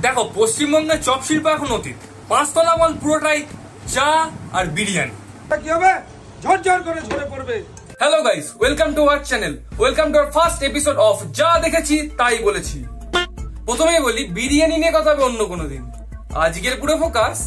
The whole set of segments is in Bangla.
দেখো পশ্চিমবঙ্গের চপ শিল্প এখন অতীত। 5 তলা মল পুরোটাই চা আর বিরিয়ানি। কি হবে? ঝরঝর করে ঝরে পড়বে। Hello guys, welcome to our channel, welcome to our first episode of যা দেখেছি তাই বলেছি। প্রথমেই বলি বিরিয়ানি নিয়ে কথা হবে অন্য কোনো দিন। আজকের পুরো ফোকাস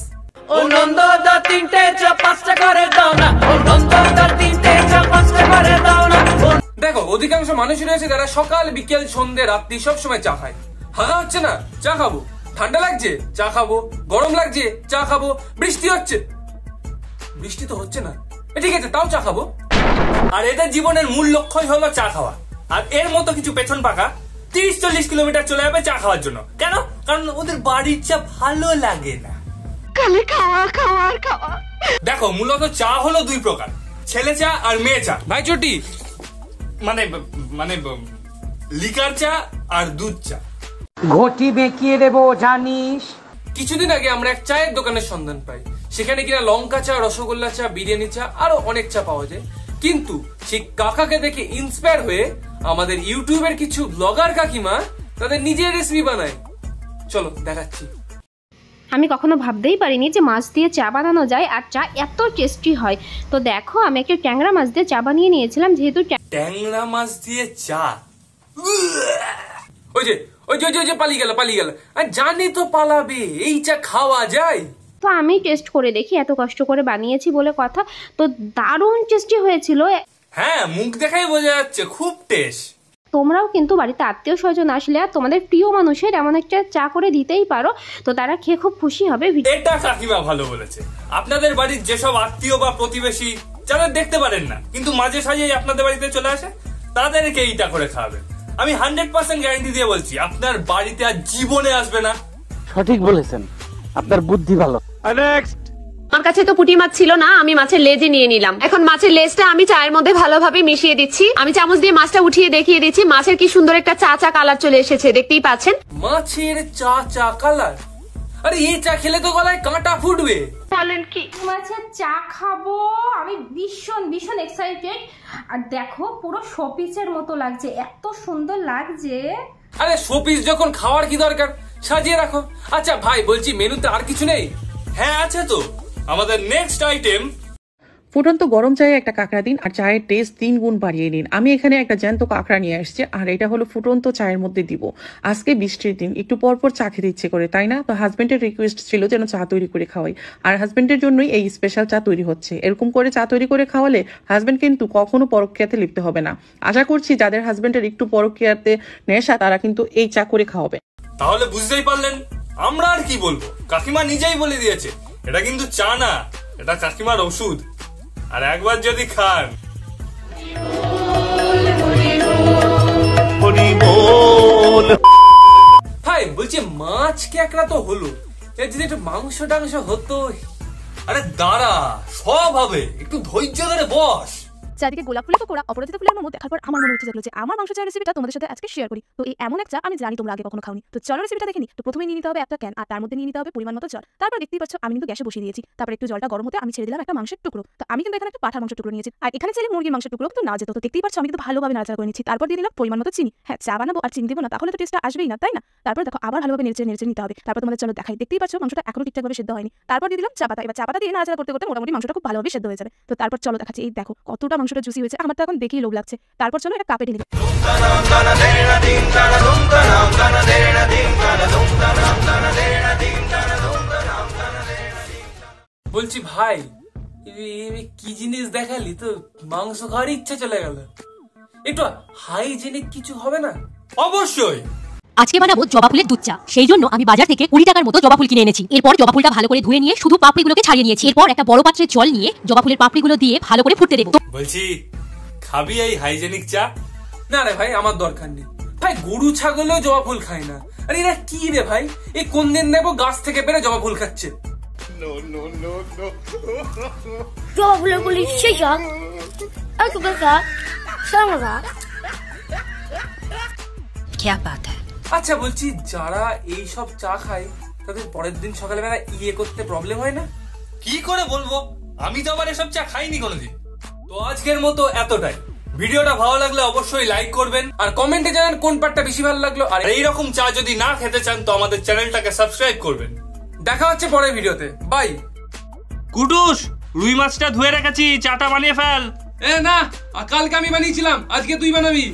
দেখো অধিকাংশ মানুষই রয়েছে যারা সকাল বিকেল সন্ধ্যে রাত্রি সবসময় চা খায়। হাগা হচ্ছে না, চা খাবো। ঠান্ডা লাগছে, চা খাবো। গরম লাগছে, চা খাবো। বৃষ্টি হচ্ছে, বৃষ্টি তো হচ্ছে না, ঠিক আছে তাও চা খাবো। আর এদের জীবনের মূল লক্ষ্যই হলো চা খাওয়া। আর এর মতো কিছু পেছন পাকা 30-40 কিলোমিটার চলে যাবে চা খাওয়ার জন্য। কেন? কারণ ওদের বাড়ির চা ভালো লাগে না। দেখো মূলত চা হলো দুই প্রকার, ছেলে চা আর মেয়ে চা। ভাই চটি মানে মানে লিকার চা আর দুধ চা। ঘটি বেঁকিয়ে দেবো জানিস। কিছুদিন আগে আমরা এক চায়ের দোকানের সন্ধান পাই, সেখানে কিনা লঙ্কা চা, রসগোল্লা চা, বিরিয়ানি চা আরো অনেক চা পাওয়া যায়। কিন্তু সেই কাকাকে দেখে ইন্সপায়ার হয়ে আমাদের ইউটিউবের কিছু ব্লগার কাকিমা তাদের নিজের রেসিপি বানায়। চলো দেখাচ্ছি। আমি কখনো ভাবতেই পারিনি যে মাছ দিয়ে চা বানানো যায় আর চা এত টেস্টি হয়। তো দেখো আমি একটা ট্যাংরা মাছ দিয়ে চা বানিয়ে নিয়েছিলাম। যেহেতু ট্যাংরা মাছ দিয়ে চা, ওই যে ওই যে ওই যে পালিয়ে গেল। আর জানি তো পালাবে, এই চা খাওয়া যায়? তো আমি টেস্ট করে দেখি, এত কষ্ট করে বানিয়েছি বলে কথা। তো দারুণ টেস্টি হয়েছিল। হ্যাঁ, মুখ দেখাই বোঝা যাচ্ছে খুব টেস্ট। তোমরাও কিন্তু বাড়িতে আত্মীয় স্বজন আসলে আর তোমাদের প্রিয় মানুষের এমন একটা চা করে দিতেই পারো, তো তারা খেয়ে খুব খুশি হবে। এটা কাকিমা ভালো বলেছে। আপনাদের বাড়ির যেসব আত্মীয় বা প্রতিবেশী যারা দেখতে পারেন না কিন্তু মাঝে সাঝে আপনাদের বাড়িতে চলে আসে, তাদেরকে এইটা করে খাওয়াবেন। আমি 100% গ্যারান্টি দিয়ে বলছি আপনার বাড়িতে আর জীবনে আসবে না। সঠিক বলেছেন, আপনার বুদ্ধি ভালো। নেক্সট। আমার কাছে তো পুঁটি মাছ ছিল না, আমি মাছের লেজই নিয়ে নিলাম। এখন মাছের লেজটা আমি চায়ের মধ্যে ভালোভাবে মিশিয়ে দিচ্ছি। আমি চামচ দিয়ে মাছটা উঠিয়ে দেখিয়ে দিচ্ছি। মাছের কি সুন্দর একটা চা চা কালার চলে এসেছে, দেখতেই পাচ্ছেন। মাছের চা চা কালার? আরে এই চা খেলে তো গলায় কাঁটা ফুটবে। বলেন কি? মাছের চা খাবো আমি, ভীষণ এক্সাইটেড। আর দেখো পুরো শোপিসের মতো লাগছে, এত সুন্দর লাগছে। আরে শোপিস যখন, খাওয়ার কি দরকার, সাজিয়ে রাখো। আচ্ছা ভাই বলছি, মেনুতে আর কিছু নেই? হ্যাঁ আছে তো, আমাদের নেক্সট আইটেম ফুটন্ত গরম চায়ে একটা কাঁকড়া দিন আর চায়ের টেস্ট 3 গুণ বাড়িয়ে নিন। আমি এখানে একটা জ্যান্ত কাঁকড়া নিয়ে আসছি আর এটা হলো ফুটন্ত চায়ের মধ্যে দিব। আজকে বৃষ্টির দিন, একটু পরপর চা খেতে ইচ্ছে করে, তাই না? তো হাজবেন্ডের রিকোয়েস্ট ছিল যেন চা তৈরি করে খাওয়াই, আর হাজবেন্ডের জন্যই এই স্পেশাল চা তৈরি হচ্ছে। এরকম করে চা তৈরি করে খাওয়ালে হাজবেন্ড কিন্তু কখনো পরকীয়াতে লিপ্ত হবে না। আশা করছি যাদের হাজবেন্ডের একটু পরকীয়াতে নেশা তারা কিন্তু এই চা করে খাওয়াবে। তাহলে বুঝতেই পারলেন, আমরা আর কি বলবো, কাকিমা নিজেই বলে দিয়েছে এটা কিন্তু চা না, এটা কাকিমার ওষুধ। আর একবার যদি খান, ভাই বলছি মাছ ক্যাকড়া তো হলো, এর যদি একটু মাংস টাংস হতো। আরে দাঁড়া, সব হবে, একটু ধৈর্য ধরে বস। চারদিকে গোলাপ ফুলে পকোড়া, অপরাজিতা ফুলের মোমো দেখার পর আমার মনে হচ্ছে যে আমার মাংস চায়ের রেসিপিটা তোমাদের সাথে আজকে শেয়ার করি। তো এই এমন এক চা আমি জানি তোমরা আগে কখনো খাওনি। তো চলো রেসিপিটা দেখে নি। তো প্রথমে নিয়ে নিতে হবে একটা ক্যান, আর তার মধ্যে নিয়ে নিতে হবে পরিমাণ মতো জল। তারপর দেখতেই পাচ্ছ আমি কিন্তু গ্যাসে বসিয়ে দিয়েছি। তারপর একটু জলটা গরম হতে আমি ছেড়ে দিলাম একটা মাংসের টুকরো। তো আমি কিন্তু এখানে একটা পাঠার মাংসের টুকরো নিয়েছি, আর এখানে চাইলে মুরগির মাংসের টুকরো কিন্তু না যেত। তো দেখতেই পাচ্ছ আমি কিন্তু ভালোভাবে নাড়াচাড়া করে নিচ্ছি। তারপর দিয়ে দিলাম পরিমাণ মতো চিনি। হ্যাঁ, চা বানাবো আর চিনি দেবো না তাহলে তো টেস্টটা আসবেই না, তাই না? তারপর দেখো আবার ভালোভাবে নেড়ে নিতে হবে। তারপর তোমাদের চলো দেখাই, দেখতেই পাচ্ছ মাংসটা এখনো ঠিকঠাকভাবে সেদ্ধ হয়নি। তারপর দিয়ে দিলাম চা পাতা। এবার চা পাতা দিয়ে নাড়াচাড়া করতে করতে মোটামুটি মাংসটা খুব ভালোভাবে সেদ্ধ হয়ে যাবে। তো তারপর চলো দেখাচ্ছি, এই দেখো কতটা মাংসটা জুসি হয়েছে, আমার তো এখন দেখেই লোভ লাগছে। তারপর চলো একটা কাপে ঢেলে বলছি ভাই কি জিনিস দেখালি, তো মাংস খাওয়ার ইচ্ছা চলে গেল। একটু হাইজেনিক কিছু হবে না? অবশ্যই। আজকে বানাবো জবা ফুলের দুধ চা। সেই জন্য আমি বাজার থেকে 20 টাকার মতো জবা ফুল কিনে এনেছি। এরপর জবা ফুলটা ভালো করে ধুয়ে নিয়ে শুধু পাপড়িগুলোকে ছাড়িয়ে নিয়েছি। এরপর একটা বড় পাত্রে জল নিয়ে জবা ফুলের পাপড়িগুলো দিয়ে ভালো করে ফুটতে দেবো। বলছি খাবি এই হাইজেনিক চা? না রে ভাই, আমার দরকার নেই ভাই। গরু ছাগলও জবা ফুল খায় না। আরে এরা কি রে ভাই, এই কোন দিন দেখবো গাছ থেকে পেরে জবা ফুল খাচ্ছে। জবা ফুলের গুলি শেষ। আচ্ছা বলছি, যারা এই সব চা খায় তাদের পরের দিন সকালবেলা করতে প্রবলেম হয় না? কি করে বলবো, আমি তো আবার এসব চা খাইনি কোনোদিন। তো আজকের মতো এতটাই। ভিডিওটা ভালো লাগলে অবশ্যই লাইক করবেন আর কমেন্টে জানান কোন পার্টটা বেশি ভালো লাগলো। আর এইরকম চা যদি না খেতে চান তো আমাদের চ্যানেলটাকে সাবস্ক্রাইব করবেন। দেখা হচ্ছে পরের ভিডিওতে, বাই। কুটুস, রুই মাছটা ধুয়ে রেখেছি, চাটা বানিয়ে ফেল। না, কালকে আমি বানিয়েছিলাম, আজকে তুই বানাবি।